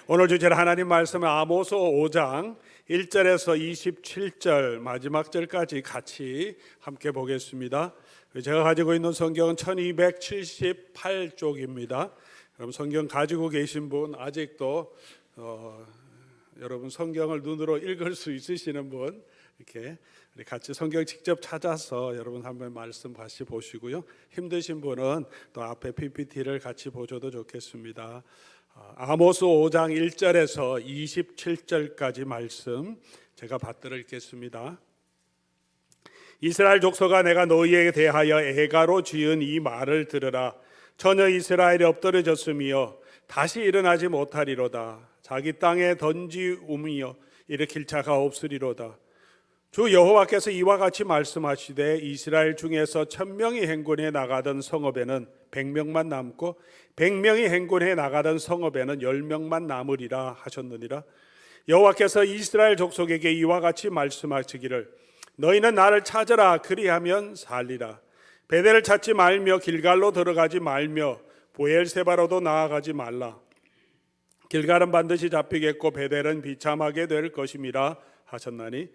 오늘 주제는 하나님 말씀은 아모스 5장 1절에서 27절 마지막 절까지 같이 함께 보겠습니다. 제가 가지고 있는 성경은 1278쪽입니다. 여러분 성경 가지고 계신 분, 아직도 여러분 성경을 눈으로 읽을 수 있으시는 분, 이렇게 우리 같이 성경 직접 찾아서 여러분 한번 말씀 다시 보시고요. 힘드신 분은 또 앞에 PPT를 같이 보셔도 좋겠습니다. 아모스 5장 1절에서 27절까지 말씀 제가 받들어 읽겠습니다. 이스라엘 족속아, 내가 너희에게 대하여 애가로 지은 이 말을 들으라. 전혀 이스라엘이 엎드러졌으며 다시 일어나지 못하리로다. 자기 땅에 던지우며 일으킬 자가 없으리로다. 주 여호와께서 이와 같이 말씀하시되 이스라엘 중에서 1000명이 행군해 나가던 성읍에는 100명만 남고 100명이 행군해 나가던 성읍에는 10명만 남으리라 하셨느니라. 여호와께서 이스라엘 족속에게 이와 같이 말씀하시기를 너희는 나를 찾으라. 그리하면 살리라. 베델을 찾지 말며 길갈로 들어가지 말며 보엘세바로도 나아가지 말라. 길갈은 반드시 잡히겠고 베델은 비참하게 될 것임이라 하셨나니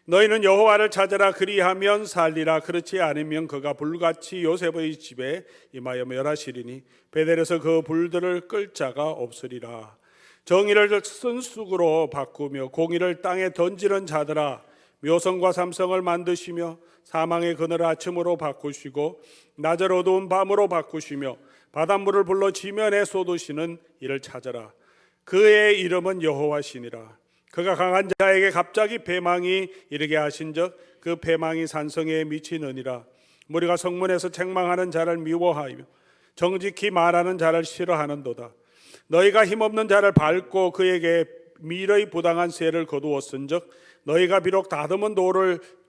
너희는 여호와를 찾으라. 그리하면 살리라. 그렇지 않으면 그가 불같이 요셉의 집에 임하여 멸하시리니 베델에서 그 불들을 끌 자가 없으리라. 정의를 쓴쑥으로 바꾸며 공의를 땅에 던지는 자들아, 묘성과 삼성을 만드시며 사망의 그늘을 아침으로 바꾸시고 낮을 어두운 밤으로 바꾸시며 바닷물을 불러 지면에 쏟으시는 이를 찾아라. 그의 이름은 여호와시니라. 그가 강한 자에게 갑자기 패망이 이르게 하신즉 그 패망이 산성에 미치느니라. 무리가 성문에서 책망하는 자를 미워하며 정직히 말하는 자를 싫어하는도다. 너희가 힘없는 자를 밟고 그에게 밀의 부당한 세를 거두었은즉 너희가 비록 다듬은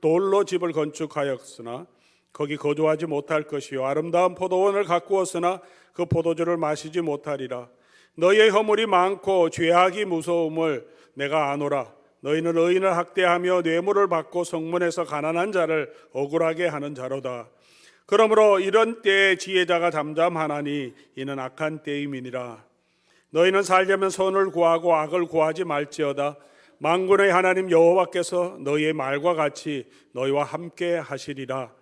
돌로 집을 건축하였으나 거기 거주하지 못할 것이요 아름다운 포도원을 가꾸었으나 그 포도주를 마시지 못하리라. 너희의 허물이 많고 죄악이 무서움을 내가 아노라. 너희는 의인을 학대하며 뇌물을 받고 성문에서 가난한 자를 억울하게 하는 자로다. 그러므로 이런 때에 지혜자가 잠잠하나니 이는 악한 때임이니라. 너희는 살려면 선을 구하고 악을 구하지 말지어다. 만군의 하나님 여호와께서 너희의 말과 같이 너희와 함께 하시리라.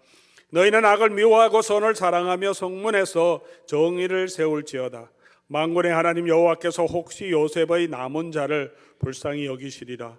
너희는 악을 미워하고 선을 사랑하며 성문에서 정의를 세울지어다. 만군의 하나님 여호와께서 혹시 요셉의 남은 자를 불쌍히 여기시리라.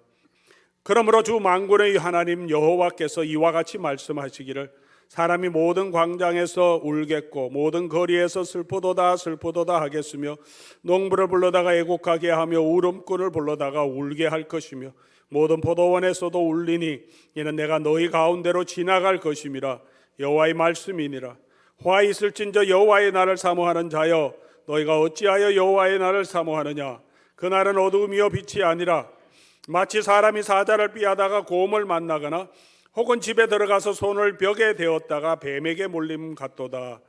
그러므로 주 만군의 하나님 여호와께서 이와 같이 말씀하시기를 사람이 모든 광장에서 울겠고 모든 거리에서 슬프도다 슬프도다 하겠으며 농부를 불러다가 애곡하게 하며 울음꾼을 불러다가 울게 할 것이며 모든 포도원에서도 울리니 이는 내가 너희 가운데로 지나갈 것임이라. 여호와의 말씀이니라. 화 있을진저 여호와의 날을 사모하는 자여, 너희가 어찌하여 여호와의 날을 사모하느냐. 그날은 어두움이요 빛이 아니라 마치 사람이 사자를 피하다가 곰을 만나거나 혹은 집에 들어가서 손을 벽에 대었다가 뱀에게 몰림 같도다.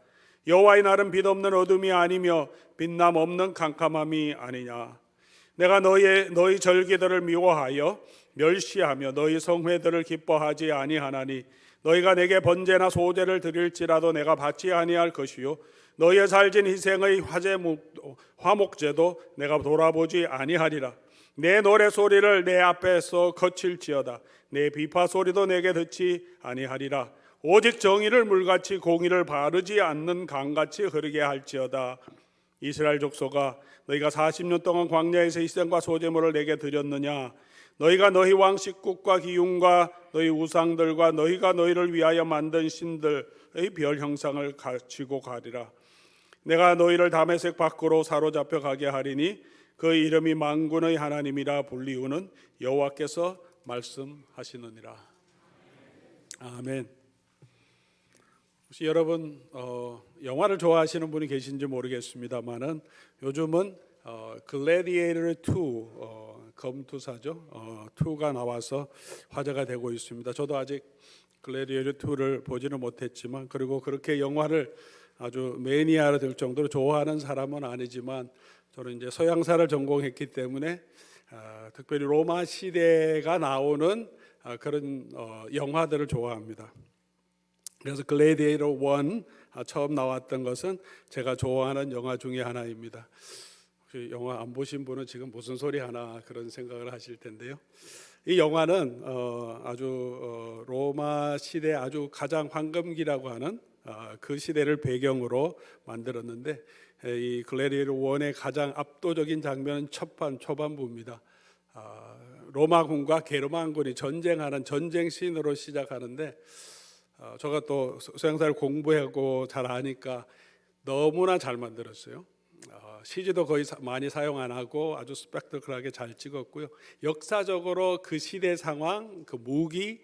여호와의 날은 빛없는 어둠이 아니며 빛남 없는 캄캄함이 아니냐. 내가 너희 절기들을 미워하여 멸시하며 너희 성회들을 기뻐하지 아니하나니 너희가 내게 번제나 소제를 드릴지라도 내가 받지 아니할 것이요 너희의 살진 희생의 화목제도 내가 돌아보지 아니하리라. 내 노래 소리를 내 앞에서 거칠지어다. 내 비파 소리도 내게 듣지 아니하리라. 오직 정의를 물같이 공의를 바르지 않는 강같이 흐르게 할지어다. 이스라엘 족속아, 너희가 40년 동안 광야에서 희생과 소제물을 내게 드렸느냐. 너희가 너희 왕식국과 기운과 너희 우상들과 너희가 너희를 위하여 만든 신들의 별 형상을 가지고 가리라. 내가 너희를 다메섹 밖으로 사로잡혀 가게 하리니 그 이름이 만군의 하나님이라 불리우는 여호와께서 말씀하시느니라. 아멘. 혹시 여러분 영화를 좋아하시는 분이 계신지 모르겠습니다만은 요즘은 글래디에이터 2 검투사죠. 2가 나와서 화제가 되고 있습니다. 저도 아직 글래디에이터 2를 보지는 못했지만, 그리고 그렇게 영화를 아주 매니아가 될 정도로 좋아하는 사람은 아니지만 저는 이제 서양사를 전공했기 때문에 특별히 로마 시대가 나오는 그런 영화들을 좋아합니다. 그래서 글래디에이터 1 처음 나왔던 것은 제가 좋아하는 영화 중에 하나입니다. 그 영화 안 보신 분은 지금 무슨 소리 하나 그런 생각을 하실 텐데요. 이 영화는 아주 로마 시대 아주 가장 황금기라고 하는 그 시대를 배경으로 만들었는데, 이 글래디에이터 1의 가장 압도적인 장면은 초반부입니다. 로마군과 게르만군이 전쟁하는 전쟁 씬으로 시작하는데, 제가 또 서양사를 공부하고 잘 아니까 너무나 잘 만들었어요. CG도 거의 많이 사용 안 하고 아주 스펙터클하게 잘 찍었고요. 역사적으로 그 시대 상황, 그 무기,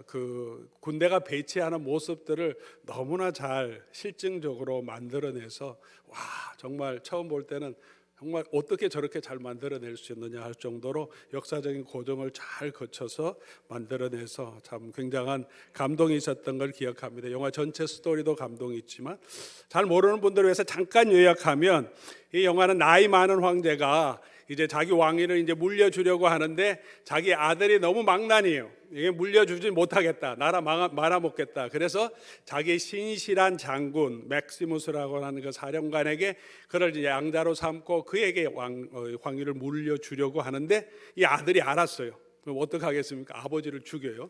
그 군대가 배치하는 모습들을 너무나 잘 실증적으로 만들어내서, 와, 정말 처음 볼 때는 정말 어떻게 저렇게 잘 만들어낼 수 있느냐 할 정도로 역사적인 고정을 잘 거쳐서 만들어내서 참 굉장한 감동이 있었던 걸 기억합니다. 영화 전체 스토리도 감동이 있지만, 잘 모르는 분들을 위해서 잠깐 요약하면, 이 영화는 나이 많은 황제가 이제 자기 왕위를 이제 물려주려고 하는데 자기 아들이 너무 망난이에요. 이게 물려주지 못하겠다, 나라 말아먹겠다. 그래서 자기 신실한 장군 맥시무스라고 하는 그 사령관에게 그를 이제 양자로 삼고 그에게 왕위를 물려주려고 하는데, 이 아들이 알았어요. 그럼 어떻게 하겠습니까? 아버지를 죽여요.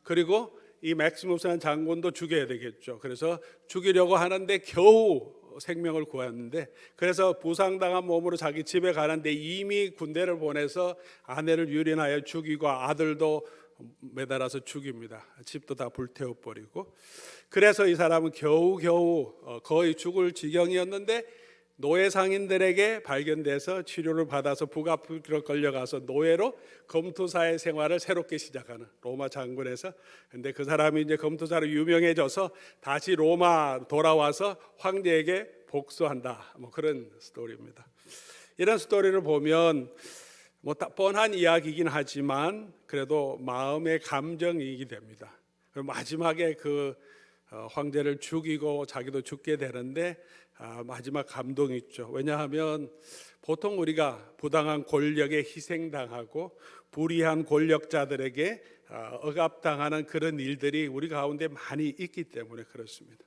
그리고 이 맥시무스라는 장군도 죽여야 되겠죠. 그래서 죽이려고 하는데 겨우 생명을 구했는데, 그래서 부상당한 몸으로 자기 집에 가는데 이미 군대를 보내서 아내를 유린하여 죽이고 아들도 매달아서 죽입니다. 집도 다 불태워버리고. 그래서 이 사람은 겨우겨우 거의 죽을 지경이었는데 노예 상인들에게 발견돼서 치료를 받아서 북아프리카로 걸려가서 노예로 검투사의 생활을 새롭게 시작하는 로마 장군에서, 근데 그 사람이 이제 검투사로 유명해져서 다시 로마 돌아와서 황제에게 복수한다, 뭐 그런 스토리입니다. 이런 스토리를 보면 뭐 뻔한 이야기이긴 하지만 그래도 마음의 감정이익이 됩니다. 마지막에 그 황제를 죽이고 자기도 죽게 되는데 마지막 감동이 있죠. 왜냐하면 보통 우리가 부당한 권력에 희생당하고 불의한 권력자들에게 억압당하는 그런 일들이 우리 가운데 많이 있기 때문에 그렇습니다.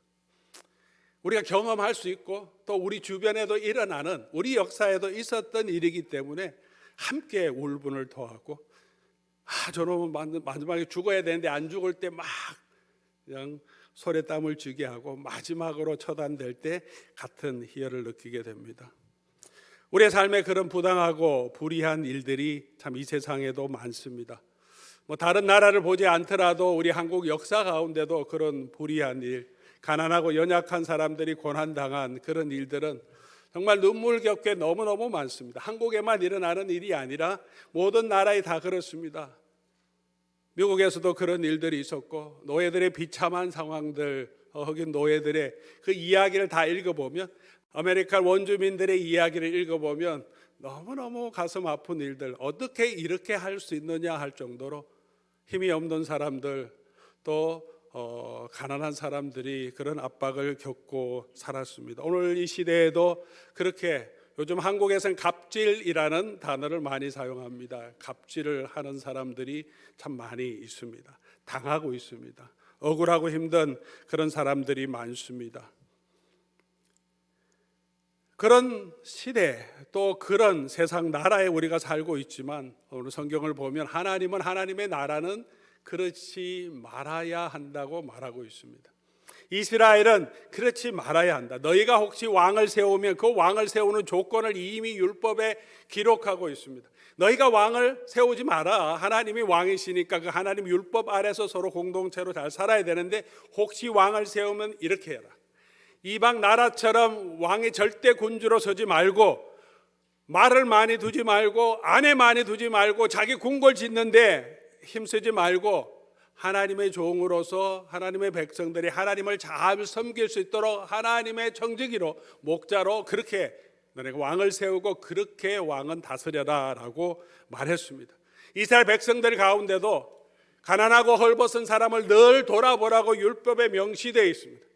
우리가 경험할 수 있고 또 우리 주변에도 일어나는, 우리 역사에도 있었던 일이기 때문에 함께 울분을 토하고, 저놈은 마지막에 죽어야 되는데 안 죽을 때 막 그냥 손에 땀을 쥐게 하고 마지막으로 처단될 때 같은 희열을 느끼게 됩니다. 우리의 삶에 그런 부당하고 불의한 일들이 참 이 세상에도 많습니다. 뭐 다른 나라를 보지 않더라도 우리 한국 역사 가운데도 그런 불의한 일, 가난하고 연약한 사람들이 고난당한 그런 일들은 정말 눈물겹게 너무너무 많습니다. 한국에만 일어나는 일이 아니라 모든 나라에 다 그렇습니다. 미국에서도 그런 일들이 있었고, 노예들의 비참한 상황들, 흑인 노예들의 그 이야기를 다 읽어보면, 아메리칸 원주민들의 이야기를 읽어보면 너무너무 가슴 아픈 일들, 어떻게 이렇게 할 수 있느냐 할 정도로 힘이 없는 사람들, 또 가난한 사람들이 그런 압박을 겪고 살았습니다. 오늘 이 시대에도 그렇게, 요즘 한국에서는 갑질이라는 단어를 많이 사용합니다. 갑질을 하는 사람들이 참 많이 있습니다. 당하고 있습니다. 억울하고 힘든 그런 사람들이 많습니다. 그런 시대, 또 그런 세상 나라에 우리가 살고 있지만, 오늘 성경을 보면 하나님은, 하나님의 나라는 그렇지 말아야 한다고 말하고 있습니다. 이스라엘은 그렇지 말아야 한다. 너희가 혹시 왕을 세우면 그 왕을 세우는 조건을 이미 율법에 기록하고 있습니다. 너희가 왕을 세우지 마라. 하나님이 왕이시니까 그 하나님 율법 아래서 서로 공동체로 잘 살아야 되는데, 혹시 왕을 세우면 이렇게 해라. 이방 나라처럼 왕이 절대 군주로 서지 말고, 말을 많이 두지 말고, 아내 많이 두지 말고, 자기 궁궐 짓는데 힘쓰지 말고, 하나님의 종으로서 하나님의 백성들이 하나님을 잘 섬길 수 있도록 하나님의 청지기로, 목자로 그렇게 너네가 왕을 세우고 그렇게 왕은 다스려라 라고 말했습니다. 이스라엘 백성들 가운데도 가난하고 헐벗은 사람을 늘 돌아보라고 율법에 명시되어 있습니다.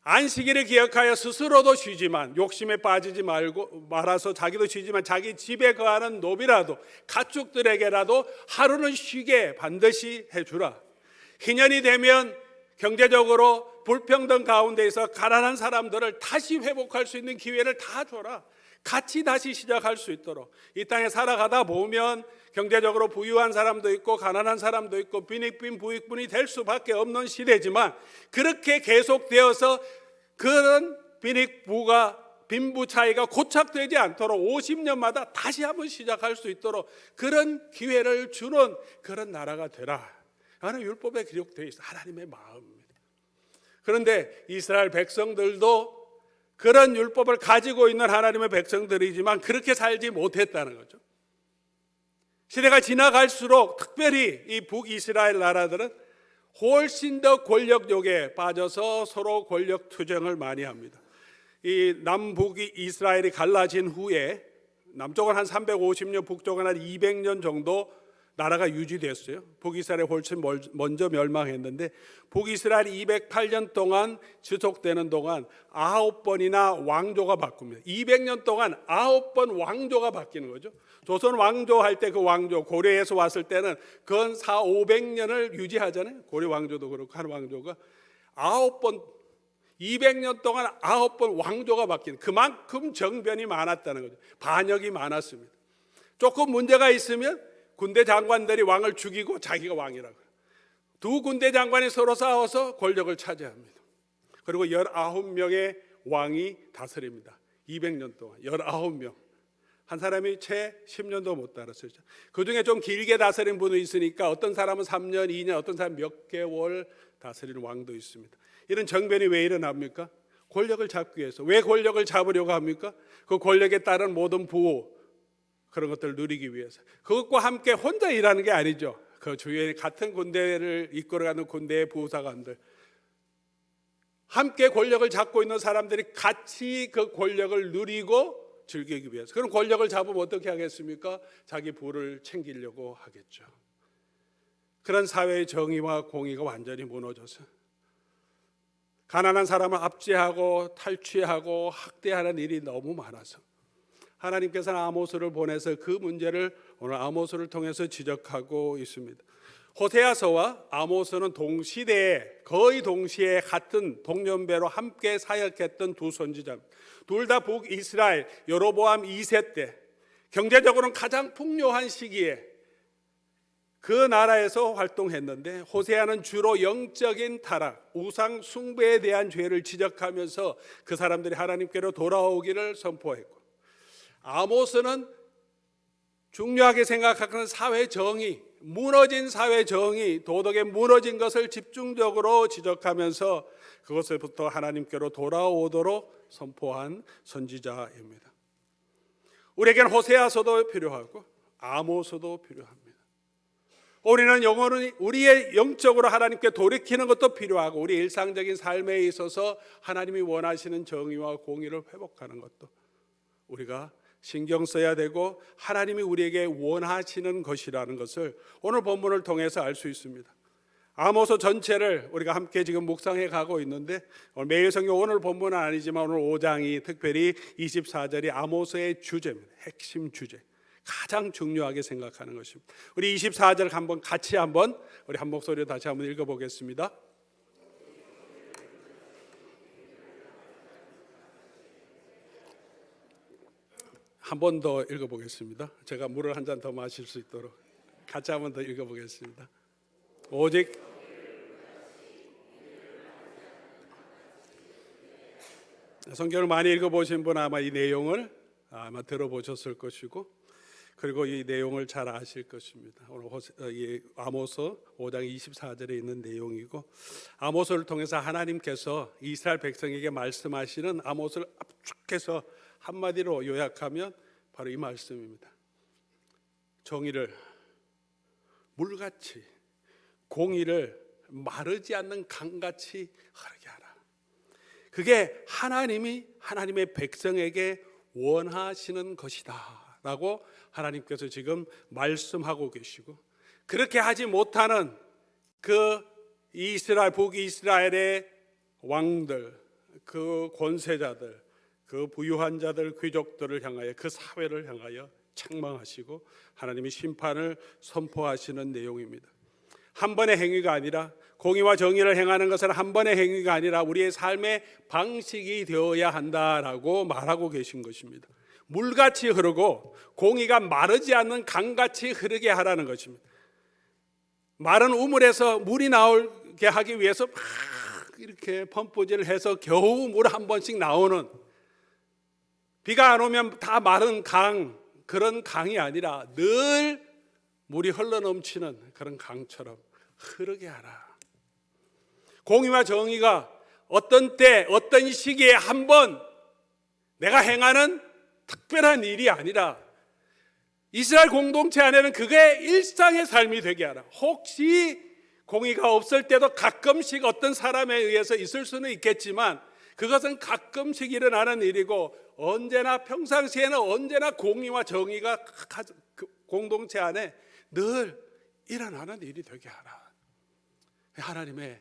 안식일을 기억하여 스스로도 쉬지만, 욕심에 빠지지 말아서 자기도 쉬지만 자기 집에 거하는 노비라도 가축들에게라도 하루는 쉬게 반드시 해주라. 희년이 되면 경제적으로 불평등 가운데에서 가난한 사람들을 다시 회복할 수 있는 기회를 다 줘라. 같이 다시 시작할 수 있도록, 이 땅에 살아가다 보면 경제적으로 부유한 사람도 있고 가난한 사람도 있고 빈익빈 부익분이 될 수밖에 없는 시대지만, 그렇게 계속되어서 그런 빈익부가 빈부 차이가 고착되지 않도록 50년마다 다시 한번 시작할 수 있도록 그런 기회를 주는 그런 나라가 되라 하는 율법에 기록되어 있어. 하나님의 마음입니다. 그런데 이스라엘 백성들도 그런 율법을 가지고 있는 하나님의 백성들이지만 그렇게 살지 못했다는 거죠. 시대가 지나갈수록 특별히 이 북이스라엘 나라들은 훨씬 더 권력욕에 빠져서 서로 권력 투쟁을 많이 합니다. 이 남북이 이스라엘이 갈라진 후에 남쪽은 한 350년, 북쪽은 한 200년 정도 나라가 유지됐어요. 북이스라엘이 훨씬 먼저 멸망했는데, 북이스라엘이 208년 동안 지속되는 동안 9번이나 왕조가 바꿉니다. 200년 동안 9번 왕조가 바뀌는 거죠. 조선 왕조 할 때 그 왕조, 고려에서 왔을 때는 건 400~500년을 유지하잖아요. 고려 왕조도 그렇고 한 왕조가 9번, 200년 동안 9번 왕조가 바뀌는, 그만큼 정변이 많았다는 거죠. 반역이 많았습니다. 조금 문제가 있으면 군대 장관들이 왕을 죽이고 자기가 왕이라고. 두 군대 장관이 서로 싸워서 권력을 차지합니다. 그리고 19명의 왕이 다스립니다. 200년 동안 19명. 한 사람이 채 10년도 못 다뤘어요. 그 중에 좀 길게 다스린 분이 있으니까 어떤 사람은 3년, 2년, 어떤 사람은 몇 개월 다스리는 왕도 있습니다. 이런 정변이 왜 일어납니까? 권력을 잡기 위해서. 왜 권력을 잡으려고 합니까? 그 권력에 따른 모든 부호, 그런 것들을 누리기 위해서. 그것과 함께 혼자 일하는 게 아니죠. 그 주위에 같은 군대를 이끌어가는 군대의 부사관들, 함께 권력을 잡고 있는 사람들이 같이 그 권력을 누리고 즐기기 위해서. 그럼 권력을 잡으면 어떻게 하겠습니까? 자기 부를 챙기려고 하겠죠. 그런 사회의 정의와 공의가 완전히 무너져서 가난한 사람을 압제하고 탈취하고 학대하는 일이 너무 많아서 하나님께서는 아모스를 보내서 그 문제를 오늘 아모스를 통해서 지적하고 있습니다. 호세아서와 아모스는 동시대에, 거의 동시에 같은 동년배로 함께 사역했던 두 선지자입니다. 둘 다 북이스라엘 여로보암 2세 때 경제적으로는 가장 풍요한 시기에 그 나라에서 활동했는데, 호세아는 주로 영적인 타락, 우상 숭배에 대한 죄를 지적하면서 그 사람들이 하나님께로 돌아오기를 선포했고, 아모스는 중요하게 생각하는 사회 정의, 무너진 사회 정의, 도덕에 무너진 것을 집중적으로 지적하면서 그것을부터 하나님께로 돌아오도록 선포한 선지자입니다. 우리에겐 호세아서도 필요하고 아모스도 필요합니다. 우리는 영혼은 우리의 영적으로 하나님께 돌이키는 것도 필요하고, 우리 일상적인 삶에 있어서 하나님이 원하시는 정의와 공의를 회복하는 것도 우리가 신경 써야 되고, 하나님이 우리에게 원하시는 것이라는 것을 오늘 본문을 통해서 알 수 있습니다. 아모스 전체를 우리가 함께 지금 묵상해 가고 있는데, 매일 성경 오늘 본문은 아니지만 오늘 5장이 특별히 24절이 아모스의 주제입니다. 핵심 주제, 가장 중요하게 생각하는 것입니다. 우리 24절 한번 같이 우리 한 목소리로 다시 한번 읽어보겠습니다. 한 번 더 읽어보겠습니다. 제가 물을 한 잔 더 마실 수 있도록 같이 한 번 더 읽어보겠습니다. 오직 성경을 많이 읽어보신 분은 아마 이 내용을 아마 들어보셨을 것이고, 그리고 이 내용을 잘 아실 것입니다. 오늘 아모스 5장 24절에 있는 내용이고, 아모스를 통해서 하나님께서 이스라엘 백성에게 말씀하시는, 아모스를 압축해서 한마디로 요약하면 바로 이 말씀입니다. 정의를 물같이, 공의를 마르지 않는 강같이 흐르게 하라. 그게 하나님의 백성에게 원하시는 것이다 라고 하나님께서 지금 말씀하고 계시고, 그렇게 하지 못하는 그 북이스라엘의 왕들, 그 권세자들, 그 부유한 자들, 귀족들을 향하여, 그 사회를 향하여 책망하시고 하나님이 심판을 선포하시는 내용입니다. 한 번의 행위가 아니라, 공의와 정의를 행하는 것은 한 번의 행위가 아니라 우리의 삶의 방식이 되어야 한다라고 말하고 계신 것입니다. 물같이 흐르고 공의가 마르지 않는 강같이 흐르게 하라는 것입니다. 마른 우물에서 물이 나오게 하기 위해서 막 이렇게 펌프질을 해서 겨우 물 한 번씩 나오는, 비가 안 오면 다 마른 강, 그런 강이 아니라 늘 물이 흘러넘치는 그런 강처럼 흐르게 하라. 공의와 정의가 어떤 때 어떤 시기에 한 번 내가 행하는 특별한 일이 아니라 이스라엘 공동체 안에는 그게 일상의 삶이 되게 하라. 혹시 공의가 없을 때도 가끔씩 어떤 사람에 의해서 있을 수는 있겠지만 그것은 가끔씩 일어나는 일이고, 언제나 평상시에는 언제나 공의와 정의가 공동체 안에 늘 일어나는 일이 되게 하라. 하나님의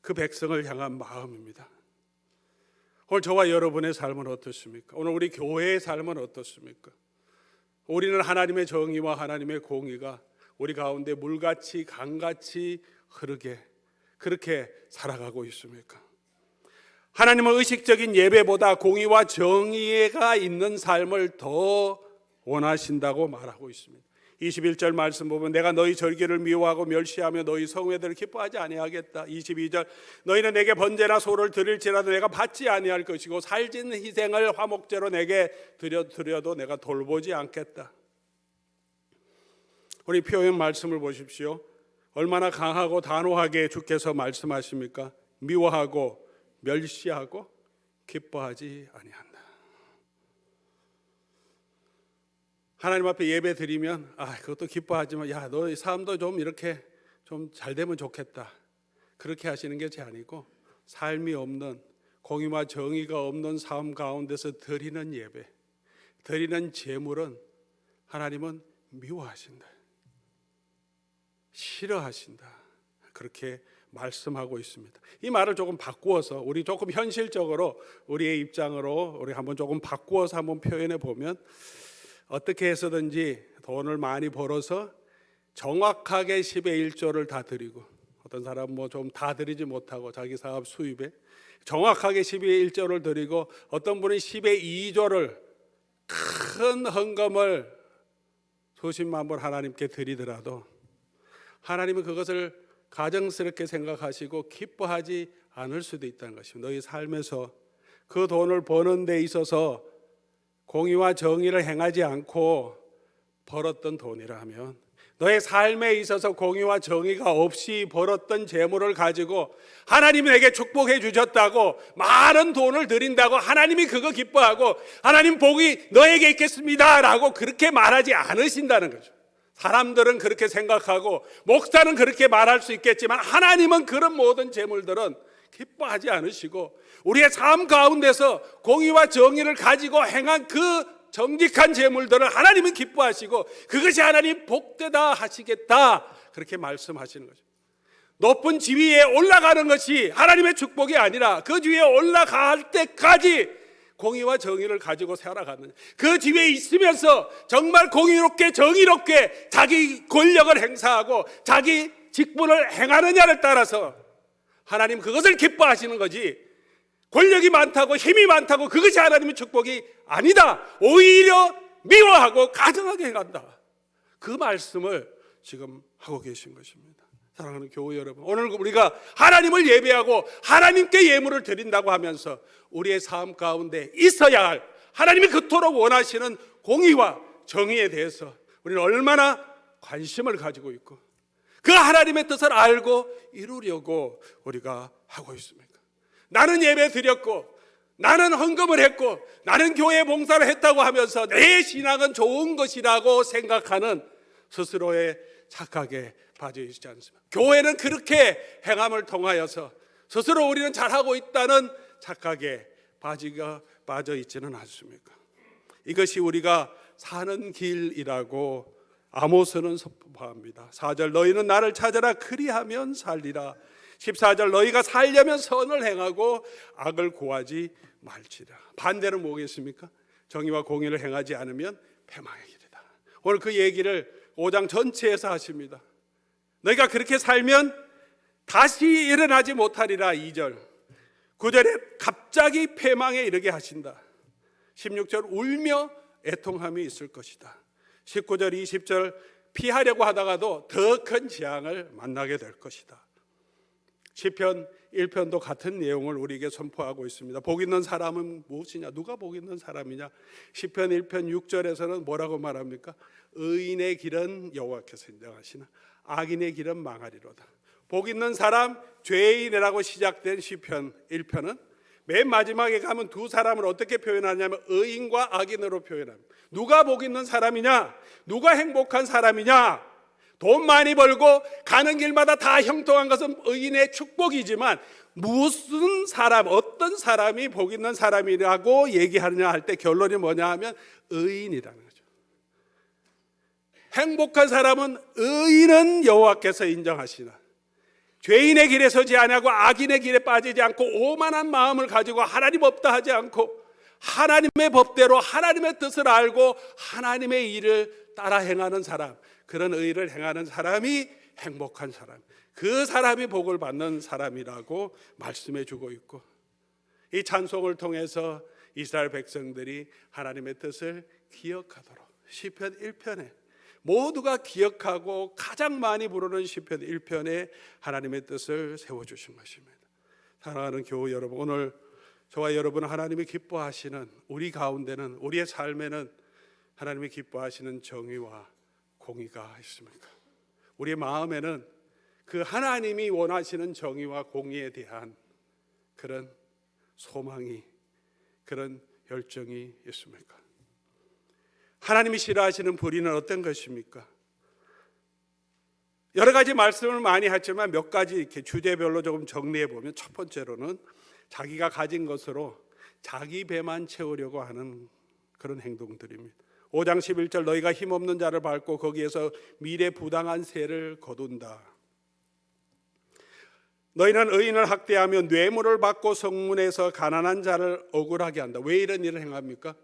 그 백성을 향한 마음입니다. 오늘 저와 여러분의 삶은 어떻습니까? 오늘 우리 교회의 삶은 어떻습니까? 우리는 하나님의 정의와 하나님의 공의가 우리 가운데 물같이 강같이 흐르게 그렇게 살아가고 있습니까? 하나님은 의식적인 예배보다 공의와 정의가 있는 삶을 더 원하신다고 말하고 있습니다. 21절 말씀 보면 내가 너희 절기를 미워하고 멸시하며 너희 성회들을 기뻐하지 아니하겠다. 22절 너희는 내게 번제나 소를 드릴지라도 내가 받지 아니할 것이고 살진 희생을 화목제로 내게 드려도 내가 돌보지 않겠다. 우리 표현 말씀을 보십시오. 얼마나 강하고 단호하게 주께서 말씀하십니까? 미워하고 멸시하고 기뻐하지 아니한다. 하나님 앞에 예배 드리면 그것도 기뻐하지만 너 삶도 좀 이렇게 좀 잘 되면 좋겠다, 그렇게 하시는 것이 아니고, 삶이 없는, 공의와 정의가 없는 삶 가운데서 드리는 예배, 드리는 제물은 하나님은 미워하신다, 싫어하신다, 그렇게 말씀하고 있습니다. 이 말을 조금 바꾸어서 우리 조금 현실적으로 우리의 입장으로 우리 한번 조금 바꾸어서 한번 표현해 보면, 어떻게 해서든지 돈을 많이 벌어서 정확하게 10의 1조를 다 드리고, 어떤 사람은 뭐 좀 다 드리지 못하고 자기 사업 수입에 정확하게 10의 1조를 드리고, 어떤 분은 10의 2조를 큰 헌금을 수십만 불 하나님께 드리더라도 하나님은 그것을 가정스럽게 생각하시고 기뻐하지 않을 수도 있다는 것입니다. 너희 삶에서 그 돈을 버는 데 있어서 공의와 정의를 행하지 않고 벌었던 돈이라면, 너의 삶에 있어서 공의와 정의가 없이 벌었던 재물을 가지고 하나님이 내게 축복해 주셨다고 많은 돈을 드린다고 하나님이 그거 기뻐하고 하나님 복이 너에게 있겠습니다 라고 그렇게 말하지 않으신다는 거죠. 사람들은 그렇게 생각하고 목사는 그렇게 말할 수 있겠지만 하나님은 그런 모든 재물들은 기뻐하지 않으시고, 우리의 삶 가운데서 공의와 정의를 가지고 행한 그 정직한 재물들을 하나님은 기뻐하시고 그것이 하나님 복되다 하시겠다, 그렇게 말씀하시는 거죠. 높은 지위에 올라가는 것이 하나님의 축복이 아니라 그 지위에 올라갈 때까지 공의와 정의를 가지고 살아가는, 그 지위에 있으면서 정말 공의롭게 정의롭게 자기 권력을 행사하고 자기 직분을 행하느냐를 따라서 하나님 그것을 기뻐하시는 거지, 권력이 많다고 힘이 많다고 그것이 하나님의 축복이 아니다, 오히려 미워하고 가증하게 행한다, 그 말씀을 지금 하고 계신 것입니다. 사랑하는 교회 여러분, 오늘 우리가 하나님을 예배하고 하나님께 예물을 드린다고 하면서 우리의 삶 가운데 있어야 할 하나님이 그토록 원하시는 공의와 정의에 대해서 우리는 얼마나 관심을 가지고 있고 그 하나님의 뜻을 알고 이루려고 우리가 하고 있습니까? 나는 예배 드렸고 나는 헌금을 했고 나는 교회 봉사를 했다고 하면서 내 신앙은 좋은 것이라고 생각하는 스스로의 착각에 빠져 있지 않습니다. 교회는 그렇게 행함을 통하여서 스스로 우리는 잘하고 있다는 착각에 빠져 있지는 않습니까? 이것이 우리가 사는 길이라고 아모스는 선포합니다. 4절 너희는 나를 찾아라 그리하면 살리라. 14절 너희가 살려면 선을 행하고 악을 구하지 말지라. 반대는 뭐겠습니까? 정의와 공의를 행하지 않으면 패망의 길이다. 오늘 그 얘기를 5장 전체에서 하십니다. 너희가 그렇게 살면 다시 일어나지 못하리라. 2절 9절에 갑자기 패망에 이르게 하신다. 16절 울며 애통함이 있을 것이다. 19절 20절 피하려고 하다가도 더 큰 재앙을 만나게 될 것이다. 시편 1편도 같은 내용을 우리에게 선포하고 있습니다. 복 있는 사람은 무엇이냐? 누가 복 있는 사람이냐? 시편 1편 6절에서는 뭐라고 말합니까? 의인의 길은 여호와께서 인정하시나 악인의 길은 망하리로다. 복 있는 사람, 죄인이라고 시작된 시편 1편은 맨 마지막에 가면 두 사람을 어떻게 표현하냐면 의인과 악인으로 표현합니다. 누가 복 있는 사람이냐? 누가 행복한 사람이냐? 돈 많이 벌고 가는 길마다 다 형통한 것은 의인의 축복이지만 무슨 사람, 어떤 사람이 복 있는 사람이라고 얘기하느냐 할 때 결론이 뭐냐 하면 의인이라는 거죠. 행복한 사람은 의인은 여호와께서 인정하시나 죄인의 길에 서지 아니하고 악인의 길에 빠지지 않고 오만한 마음을 가지고 하나님 없다 하지 않고 하나님의 법대로 하나님의 뜻을 알고 하나님의 일을 따라 행하는 사람, 그런 의를 행하는 사람이 행복한 사람, 그 사람이 복을 받는 사람이라고 말씀해 주고 있고, 이 찬송을 통해서 이스라엘 백성들이 하나님의 뜻을 기억하도록 시편 1편에 모두가 기억하고 가장 많이 부르는 시편 1편에 하나님의 뜻을 세워주신 것입니다. 사랑하는 교우 여러분, 오늘 저와 여러분 하나님이 기뻐하시는 우리 가운데는, 우리의 삶에는 하나님이 기뻐하시는 정의와 공의가 있습니까? 우리의 마음에는 그 하나님이 원하시는 정의와 공의에 대한 그런 소망이, 그런 열정이 있습니까? 하나님이 싫어하시는 불의는 어떤 것입니까? 여러 가지 말씀을 많이 했지만 몇 가지 이렇게 주제별로 조금 정리해 보면, 첫 번째로는 자기가 가진 것으로 자기 배만 채우려고 하는 그런 행동들입니다. 5장 11절 너희가 힘없는 자를 밟고 거기에서 미래 부당한 세를 거둔다. 너희는 의인을 학대하며 뇌물을 받고 성문에서 가난한 자를 억울하게 한다. 왜 이런 일을 행합니까?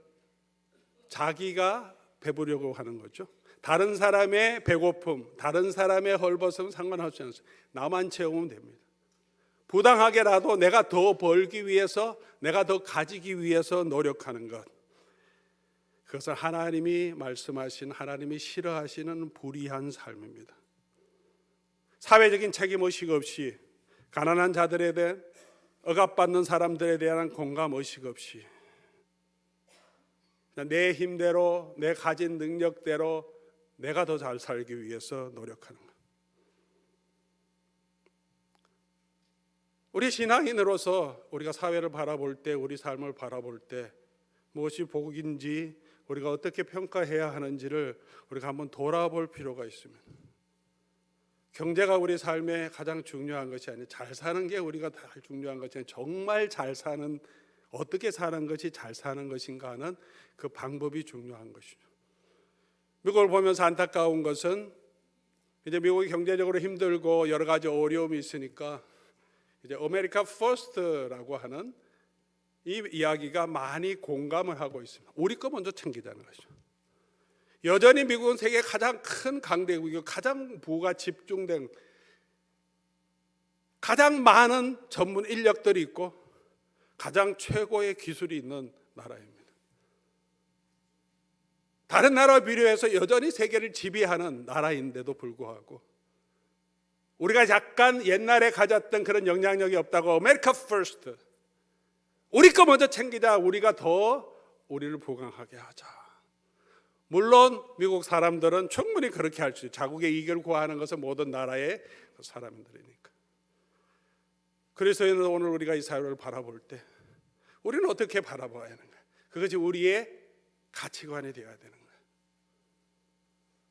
자기가 배부려고 하는 거죠. 다른 사람의 배고픔, 다른 사람의 헐벗음 상관없지 않습니다. 나만 채우면 됩니다. 부당하게라도 내가 더 벌기 위해서, 내가 더 가지기 위해서 노력하는 것, 그것은 하나님이 말씀하신, 하나님이 싫어하시는 불의한 삶입니다. 사회적인 책임의식 없이, 가난한 자들에 대한, 억압받는 사람들에 대한 공감의식 없이 내 힘대로, 내 가진 능력대로 내가 더 잘 살기 위해서 노력하는 것. 우리 신앙인으로서 우리가 사회를 바라볼 때, 우리 삶을 바라볼 때 무엇이 복인지, 우리가 어떻게 평가해야 하는지를 우리가 한번 돌아볼 필요가 있습니다. 경제가 우리 삶에 가장 중요한 것이 아니라 잘 사는 게 우리가 다 중요한 것이 아니라 정말 잘 사는, 어떻게 사는 것이 잘 사는 것인가 하는 그 방법이 중요한 것이죠. 미국을 보면서 안타까운 것은 이제 미국이 경제적으로 힘들고 여러 가지 어려움이 있으니까 이제 아메리카 퍼스트라고 하는 이 이야기가 많이 공감을 하고 있습니다. 우리 거 먼저 챙기자는 것이죠. 여전히 미국은 세계 가장 큰 강대국이고 가장 부가 집중된, 가장 많은 전문 인력들이 있고 가장 최고의 기술이 있는 나라입니다. 다른 나라와 비교해서 여전히 세계를 지배하는 나라인데도 불구하고 우리가 약간 옛날에 가졌던 그런 영향력이 없다고 아메리카 퍼스트, 우리 거 먼저 챙기자, 우리가 더 우리를 부강하게 하자. 물론 미국 사람들은 충분히 그렇게 할 수 있어요. 자국의 이익을 구하는 것은 모든 나라의 사람들이니까. 그래서 오늘 우리가 이 사회를 바라볼 때 우리는 어떻게 바라봐야 하는가? 그것이 우리의 가치관이 되어야 되는 거예요.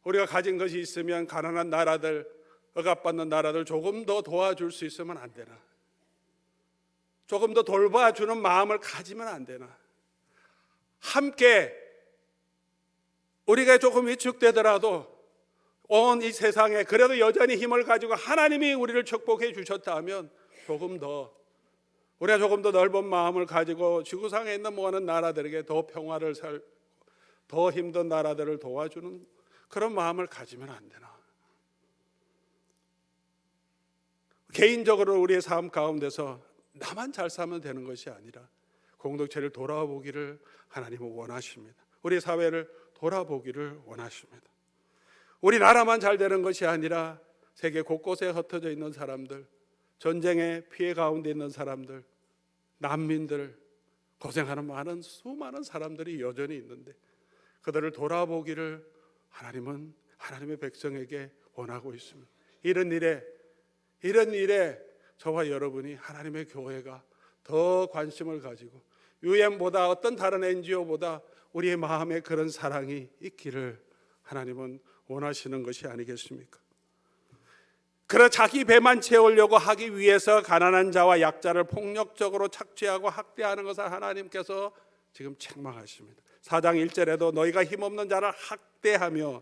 우리가 가진 것이 있으면 가난한 나라들, 억압받는 나라들 조금 더 도와줄 수 있으면 안 되나? 조금 더 돌봐주는 마음을 가지면 안 되나? 함께 우리가 조금 위축되더라도 온 이 세상에 그래도 여전히 힘을 가지고 하나님이 우리를 축복해 주셨다 하면 우리가 조금 더 넓은 마음을 가지고 지구상에 있는 모든 나라들에게 더 평화를 더 힘든 나라들을 도와주는 그런 마음을 가지면 안 되나? 개인적으로 우리의 삶 가운데서 나만 잘 살면 되는 것이 아니라 공동체를 돌아보기를 하나님은 원하십니다. 우리 사회를 돌아보기를 원하십니다. 우리나라만 잘 되는 것이 아니라 세계 곳곳에 흩어져 있는 사람들, 전쟁의 피해 가운데 있는 사람들, 난민들, 고생하는 수많은 사람들이 여전히 있는데 그들을 돌아보기를 하나님은 하나님의 백성에게 원하고 있습니다. 이런 일에 저와 여러분이 하나님의 교회가 더 관심을 가지고 UN보다 어떤 다른 NGO보다 우리의 마음에 그런 사랑이 있기를 하나님은 원하시는 것이 아니겠습니까? 그래 자기 배만 채우려고 하기 위해서 가난한 자와 약자를 폭력적으로 착취하고 학대하는 것을 하나님께서 지금 책망하십니다. 4장 1절에도 너희가 힘없는 자를 학대하며,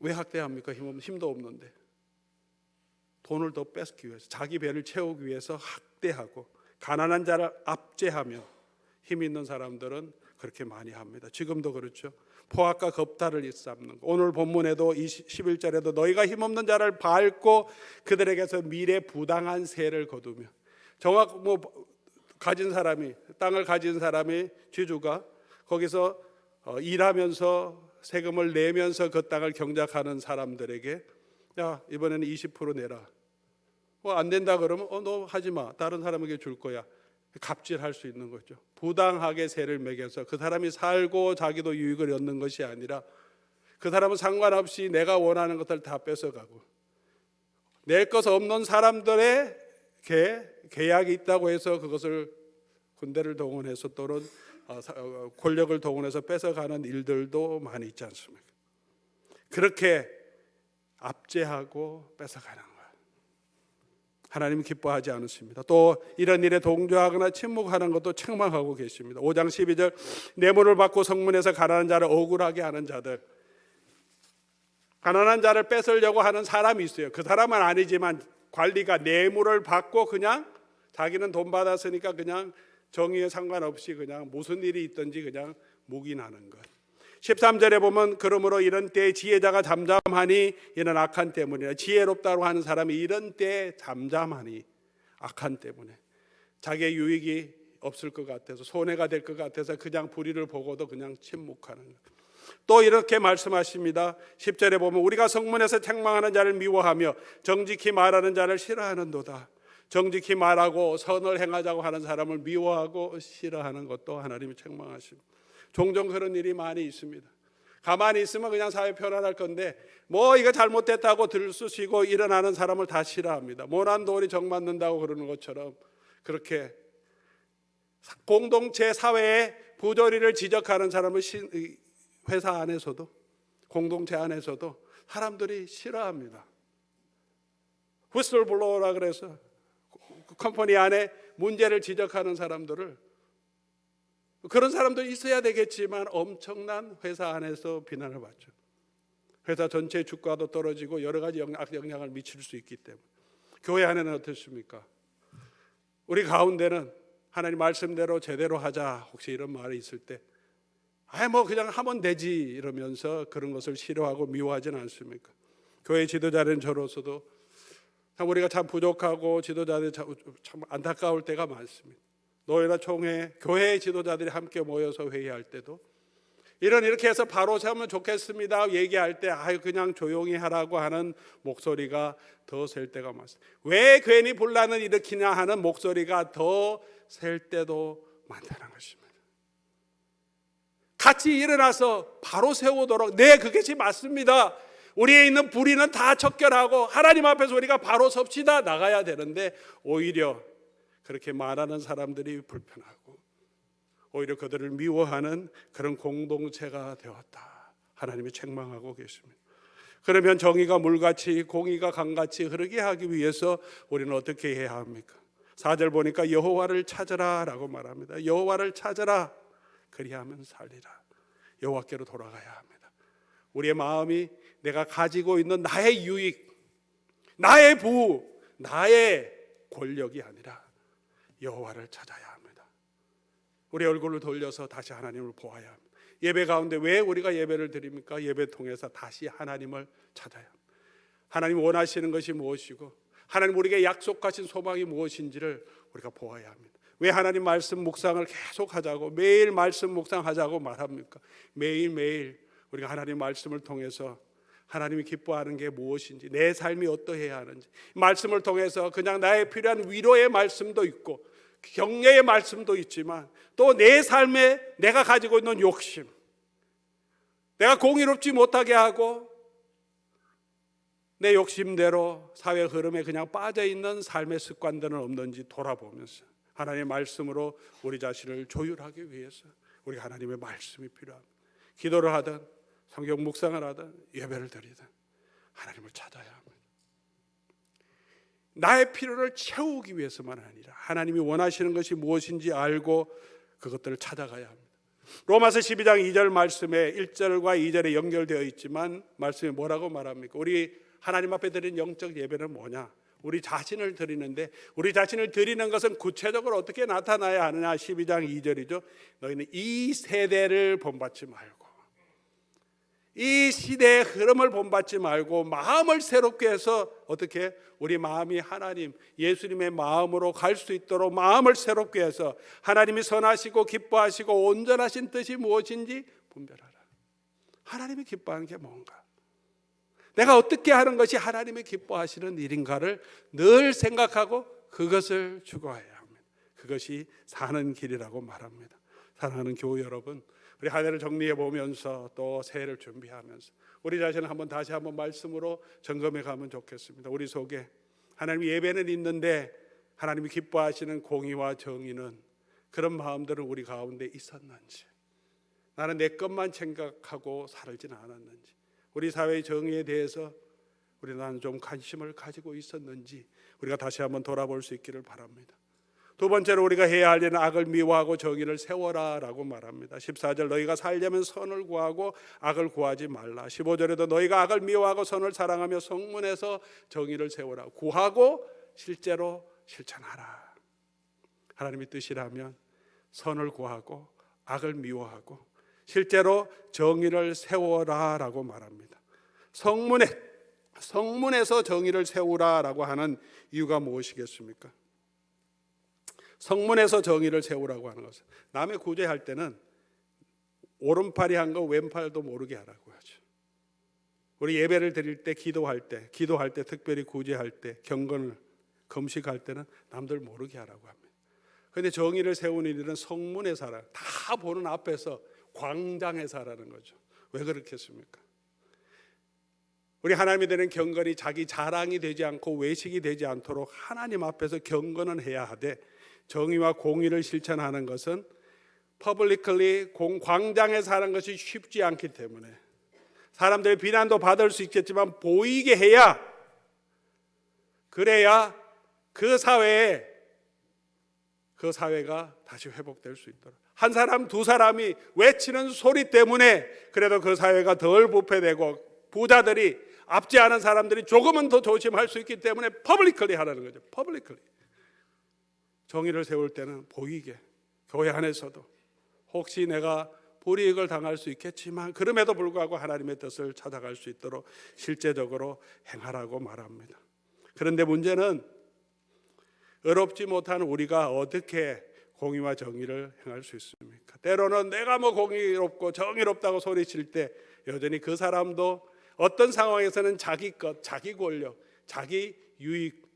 왜 학대합니까? 힘도 없는데 돈을 더 뺏기 위해서, 자기 배를 채우기 위해서 학대하고 가난한 자를 압제하며, 힘 있는 사람들은 그렇게 많이 합니다. 지금도 그렇죠. 포악과 겁탈을 일삼는 것. 오늘 본문에도 11절에도 너희가 힘없는 자를 밟고 그들에게서 미래 부당한 세를 거두며, 가진 사람이, 땅을 가진 사람이, 지주가 거기서 일하면서 세금을 내면서 그 땅을 경작하는 사람들에게 야 이번에는 20% 내라. 안 된다 그러면 너 하지 마. 다른 사람에게 줄 거야. 갑질할 수 있는 거죠. 부당하게 세를 매겨서 그 사람이 살고 자기도 유익을 얻는 것이 아니라 그 사람은 상관없이 내가 원하는 것들 다 뺏어가고, 낼 것 없는 사람들의 계약이 있다고 해서 그것을 군대를 동원해서 또는 권력을 동원해서 뺏어가는 일들도 많이 있지 않습니까? 그렇게 압제하고 뺏어가는 거예요. 하나님은 기뻐하지 않으십니다. 또 이런 일에 동조하거나 침묵하는 것도 책망하고 계십니다. 5장 12절 뇌물을 받고 성문에서 가난한 자를 억울하게 하는 자들, 가난한 자를 뺏으려고 하는 사람이 있어요. 그 사람은 아니지만 관리가 뇌물을 받고 그냥 자기는 돈 받았으니까 그냥 정의에 상관없이 그냥 무슨 일이 있든지 그냥 묵인하는 것. 13절에 보면 그러므로 이런 때에 지혜자가 잠잠하니 이는 악한 때문이라. 지혜롭다고 하는 사람이 이런 때에 잠잠하니 악한 때문에, 자기의 유익이 없을 것 같아서, 손해가 될 것 같아서 그냥 불의를 보고도 그냥 침묵하는 것. 또 이렇게 말씀하십니다. 10절에 보면 우리가 성문에서 책망하는 자를 미워하며 정직히 말하는 자를 싫어하는도다. 정직히 말하고 선을 행하자고 하는 사람을 미워하고 싫어하는 것도 하나님이 책망하십니다. 종종 그런 일이 많이 있습니다. 가만히 있으면 그냥 사회 편안할 건데 이거 잘못됐다고 들쑤시고 일어나는 사람을 다 싫어합니다. 모난 돌이 정 맞는다고 그러는 것처럼 그렇게 공동체 사회의 부조리를 지적하는 사람을 회사 안에서도, 공동체 안에서도 사람들이 싫어합니다. 휘슬블로어라 그래서 컴퍼니 안에 문제를 지적하는 사람들을, 그런 사람들이 있어야 되겠지만 엄청난 회사 안에서 비난을 받죠. 회사 전체 주가도 떨어지고 여러 가지 악영향을 미칠 수 있기 때문에. 교회 안에는 어떻습니까? 우리 가운데는 하나님 말씀대로 제대로 하자, 혹시 이런 말이 있을 때 그냥 하면 되지 이러면서 그런 것을 싫어하고 미워하지는 않습니까? 교회 지도자는 저로서도 참 우리가 참 부족하고 지도자들이 참 안타까울 때가 많습니다. 노회나 총회, 교회 지도자들이 함께 모여서 회의할 때도 이렇게 해서 바로 세우면 좋겠습니다 얘기할 때 그냥 조용히 하라고 하는 목소리가 더 셀 때가 많습니다. 왜 괜히 분란을 일으키냐 하는 목소리가 더 셀 때도 많다는 것입니다. 같이 일어나서 바로 세우도록, 그것이 맞습니다, 우리에 있는 불의는 다 척결하고 하나님 앞에서 우리가 바로 섭시다 나가야 되는데, 오히려 그렇게 말하는 사람들이 불편하고 오히려 그들을 미워하는 그런 공동체가 되었다. 하나님이 책망하고 계십니다. 그러면 정의가 물같이 공의가 강같이 흐르게 하기 위해서 우리는 어떻게 해야 합니까? 4절 보니까 여호와를 찾으라 라고 말합니다. 여호와를 찾으라, 그리하면 살리라. 여호와께로 돌아가야 합니다. 우리의 마음이 내가 가지고 있는 나의 유익, 나의 부, 나의 권력이 아니라 여호와를 찾아야 합니다. 우리 얼굴을 돌려서 다시 하나님을 보아야 합니다. 예배 가운데 왜 우리가 예배를 드립니까? 예배 통해서 다시 하나님을 찾아야 합니다. 하나님 원하시는 것이 무엇이고 하나님 우리에게 약속하신 소망이 무엇인지를 우리가 보아야 합니다. 왜 하나님 말씀 묵상을 계속 하자고, 매일 말씀 묵상하자고 말합니까? 매일매일 우리가 하나님 말씀을 통해서 하나님이 기뻐하는 게 무엇인지, 내 삶이 어떠해야 하는지, 말씀을 통해서 그냥 나의 필요한 위로의 말씀도 있고 격려의 말씀도 있지만 또 내 삶에 내가 가지고 있는 욕심, 내가 공의롭지 못하게 하고 내 욕심대로 사회 흐름에 그냥 빠져있는 삶의 습관들은 없는지 돌아보면서 하나님의 말씀으로 우리 자신을 조율하기 위해서 우리 하나님의 말씀이 필요합니다. 기도를 하든 성경 묵상을 하든 예배를 드리든 하나님을 찾아야 합니다. 나의 필요를 채우기 위해서만 아니라 하나님이 원하시는 것이 무엇인지 알고 그것들을 찾아가야 합니다. 로마서 12장 2절 말씀에 1절과 2절에 연결되어 있지만 말씀이 뭐라고 말합니까? 우리 하나님 앞에 드리는 영적 예배는 뭐냐? 우리 자신을 드리는데, 우리 자신을 드리는 것은 구체적으로 어떻게 나타나야 하느냐? 12장 2절이죠. 너희는 이 세대를 본받지 말고, 이 시대의 흐름을 본받지 말고 마음을 새롭게 해서 어떻게 우리 마음이 하나님 예수님의 마음으로 갈 수 있도록 마음을 새롭게 해서 하나님이 선하시고 기뻐하시고 온전하신 뜻이 무엇인지 분별하라. 하나님이 기뻐하는 게 뭔가, 내가 어떻게 하는 것이 하나님이 기뻐하시는 일인가를 늘 생각하고 그것을 추구해야 합니다. 그것이 사는 길이라고 말합니다. 사랑하는 교우 여러분, 우리 한 해를 정리해 보면서 또 새해를 준비하면서 우리 자신을 다시 한번 말씀으로 점검해 가면 좋겠습니다. 우리 속에 하나님 예배는 있는데 하나님이 기뻐하시는 공의와 정의는 그런 마음들은 우리 가운데 있었는지, 나는 내 것만 생각하고 살지는 않았는지, 우리 사회의 정의에 대해서 우리는 좀 관심을 가지고 있었는지 우리가 다시 한번 돌아볼 수 있기를 바랍니다. 두 번째로 우리가 해야 할 일은 악을 미워하고 정의를 세워라 라고 말합니다. 14절 너희가 살려면 선을 구하고 악을 구하지 말라. 15절에도 너희가 악을 미워하고 선을 사랑하며 성문에서 정의를 세워라. 구하고 실제로 실천하라. 하나님의 뜻이라면 선을 구하고 악을 미워하고 실제로 정의를 세워라 라고 말합니다. 성문에서 정의를 세우라 라고 하는 이유가 무엇이겠습니까? 성문에서 정의를 세우라고 하는 것은 남의 구제할 때는 오른팔이 한 거 왼팔도 모르게 하라고 하죠. 우리 예배를 드릴 때, 기도할 때 특별히 구제할 때, 경건을 금식할 때는 남들 모르게 하라고 합니다. 그런데 정의를 세우는 일은 성문에서 하라, 다 보는 앞에서 광장에서 하라는 거죠. 왜 그렇겠습니까? 우리 하나님이 되는 경건이 자기 자랑이 되지 않고 외식이 되지 않도록 하나님 앞에서 경건은 해야 하되, 정의와 공의를 실천하는 것은 퍼블리클리 광장에서 하는 것이 쉽지 않기 때문에 사람들의 비난도 받을 수 있겠지만 보이게 해야, 그래야 그 사회가 다시 회복될 수 있도록, 한 사람 두 사람이 외치는 소리 때문에 그래도 그 사회가 덜 부패되고 부자들이 앞지 않은 사람들이 조금은 더 조심할 수 있기 때문에 퍼블리클리 하라는 거죠. 퍼블리클리 정의를 세울 때는 보이게, 교회 안에서도 혹시 내가 불이익을 당할 수 있겠지만 그럼에도 불구하고 하나님의 뜻을 찾아갈 수 있도록 실제적으로 행하라고 말합니다. 그런데 문제는 의롭지 못한 우리가 어떻게 공의와 정의를 행할 수 있습니까? 때로는 내가 공의롭고 정의롭다고 소리칠 때 여전히 그 사람도 어떤 상황에서는 자기 것, 자기 권력, 자기 유익,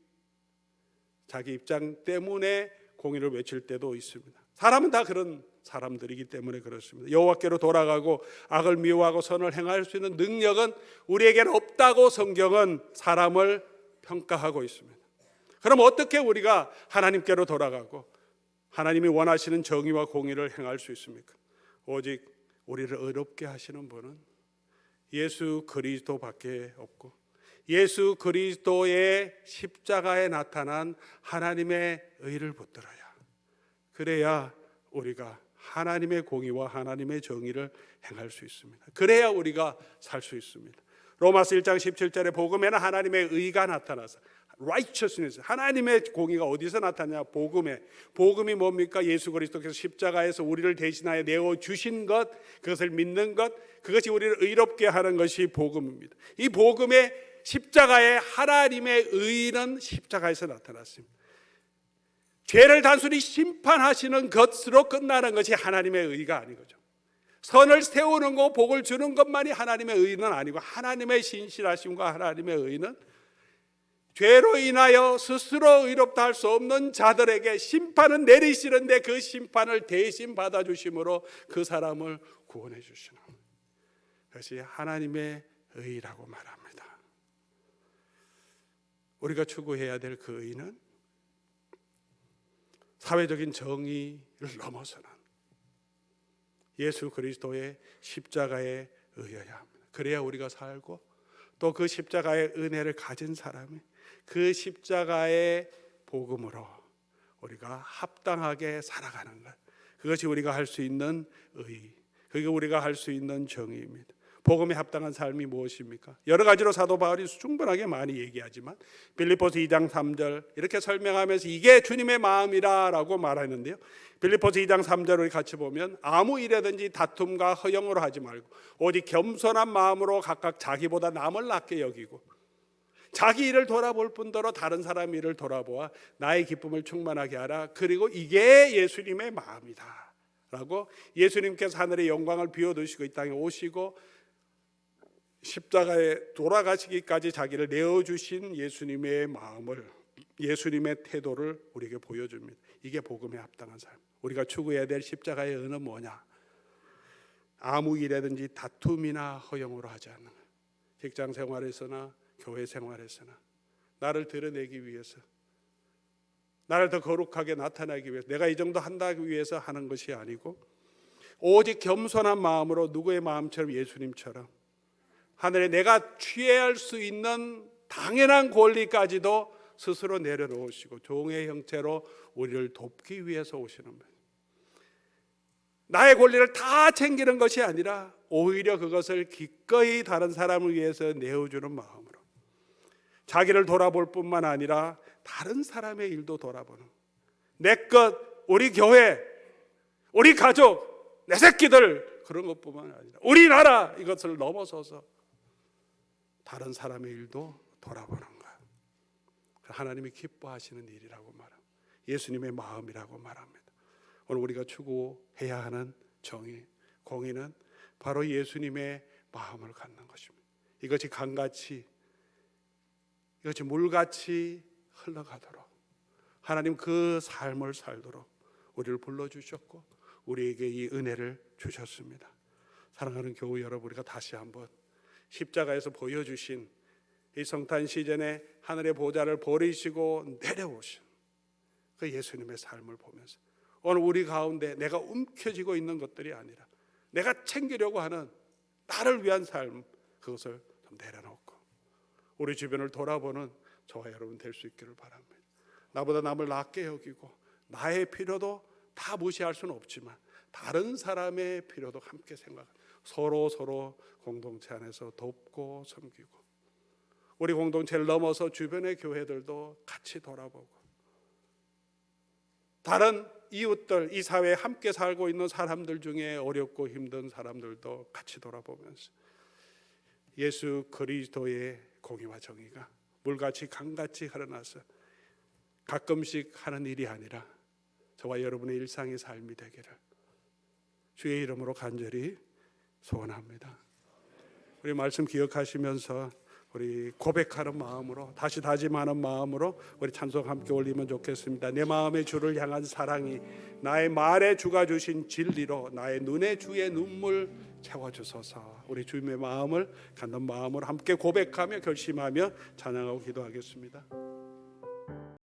자기 입장 때문에 공의를 외칠 때도 있습니다. 사람은 다 그런 사람들이기 때문에 그렇습니다. 여호와께로 돌아가고 악을 미워하고 선을 행할 수 있는 능력은 우리에게는 없다고 성경은 사람을 평가하고 있습니다. 그럼 어떻게 우리가 하나님께로 돌아가고 하나님이 원하시는 정의와 공의를 행할 수 있습니까? 오직 우리를 의롭게 하시는 분은 예수 그리스도밖에 없고, 예수 그리스도의 십자가에 나타난 하나님의 의를 붙들어야, 그래야 우리가 하나님의 공의와 하나님의 정의를 행할 수 있습니다. 그래야 우리가 살 수 있습니다. 로마서 1장 17절에 복음에는 하나님의 의가 나타나서, righteousness, 하나님의 공의가 어디서 나타나냐? 복음이 뭡니까? 예수 그리스도께서 십자가에서 우리를 대신하여 내어주신 것, 그것을 믿는 것, 그것이 우리를 의롭게 하는 것이 복음입니다. 이 복음의 십자가의 하나님의 의는 십자가에서 나타났습니다. 죄를 단순히 심판하시는 것으로 끝나는 것이 하나님의 의가 아니거죠. 선을 세우는 거, 복을 주는 것만이 하나님의 의는 아니고, 하나님의 신실하심과 하나님의 의는 죄로 인하여 스스로 의롭다 할 수 없는 자들에게 심판은 내리시는데 그 심판을 대신 받아주심으로 그 사람을 구원해 주시는 것이 하나님의 의라고 말합니다. 우리가 추구해야 될 그 의는 사회적인 정의를 넘어서는 예수 그리스도의 십자가에 의해야 합니다. 그래야 우리가 살고, 또 그 십자가의 은혜를 가진 사람이 그 십자가의 복음으로 우리가 합당하게 살아가는 것, 그것이 우리가 할 수 있는 의, 그게 우리가 할 수 있는 정의입니다. 복음에 합당한 삶이 무엇입니까? 여러 가지로 사도 바울이 충분하게 많이 얘기하지만 빌립보서 2장 3절 이렇게 설명하면서 이게 주님의 마음이라고 말하는데요, 빌립보서 2장 3절을 우리 같이 보면, 아무 일에든지 다툼과 허영으로 하지 말고 오직 겸손한 마음으로 각각 자기보다 남을 낫게 여기고 자기 일을 돌아볼 뿐더러 다른 사람 일을 돌아보아 나의 기쁨을 충만하게 하라. 그리고 이게 예수님의 마음이다 라고, 예수님께서 하늘의 영광을 비워두시고 이 땅에 오시고 십자가에 돌아가시기까지 자기를 내어주신 예수님의 마음을, 예수님의 태도를 우리에게 보여줍니다. 이게 복음에 합당한 삶. 우리가 추구해야 될 십자가의 의는 뭐냐? 아무 일에든지 다툼이나 허영으로 하지 않는 것. 직장 생활에서나 교회 생활에서나 나를 드러내기 위해서, 나를 더 거룩하게 나타나기 위해서, 내가 이 정도 한다기 위해서 하는 것이 아니고, 오직 겸손한 마음으로 누구의 마음처럼, 예수님처럼 하늘에 내가 취할 수 있는 당연한 권리까지도 스스로 내려놓으시고 종의 형체로 우리를 돕기 위해서 오시는 거예요. 나의 권리를 다 챙기는 것이 아니라 오히려 그것을 기꺼이 다른 사람을 위해서 내어주는 마음으로 자기를 돌아볼 뿐만 아니라 다른 사람의 일도 돌아보는, 내 것, 우리 교회, 우리 가족, 내 새끼들, 그런 것뿐만 아니라 우리나라, 이것을 넘어서서 다른 사람의 일도 돌아보는 것, 하나님이 기뻐하시는 일이라고 말합니다. 예수님의 마음이라고 말합니다. 오늘 우리가 추구해야 하는 정의, 공의는 바로 예수님의 마음을 갖는 것입니다. 이것이 강같이, 이것이 물같이 흘러가도록 하나님 그 삶을 살도록 우리를 불러주셨고 우리에게 이 은혜를 주셨습니다. 사랑하는 교우 여러분, 우리가 다시 한번 십자가에서 보여주신 이 성탄 시즌에 하늘의 보좌를 버리시고 내려오신 그 예수님의 삶을 보면서 오늘 우리 가운데 내가 움켜쥐고 있는 것들이 아니라 내가 챙기려고 하는 나를 위한 삶, 그것을 좀 내려놓고 우리 주변을 돌아보는 저와 여러분 될 수 있기를 바랍니다. 나보다 남을 낮게 여기고 나의 필요도 다 무시할 수는 없지만 다른 사람의 필요도 함께 생각하고 서로 공동체 안에서 돕고 섬기고 우리 공동체를 넘어서 주변의 교회들도 같이 돌아보고 다른 이웃들, 이 사회에 함께 살고 있는 사람들 중에 어렵고 힘든 사람들도 같이 돌아보면서 예수 그리스도의 공의와 정의가 물같이 강같이 흘러나서 가끔씩 하는 일이 아니라 저와 여러분의 일상의 삶이 되기를 주의 이름으로 간절히 소원합니다. 우리 말씀 기억하시면서 우리 고백하는 마음으로, 다시 다짐하는 마음으로 우리 찬송 함께 올리면 좋겠습니다. 내 마음의 주를 향한 사랑이 나의 말에 주가 주신 진리로 나의 눈에 주의 눈물 채워주소서. 우리 주님의 마음을 갖는 마음으로 함께 고백하며 결심하며 찬양하고 기도하겠습니다.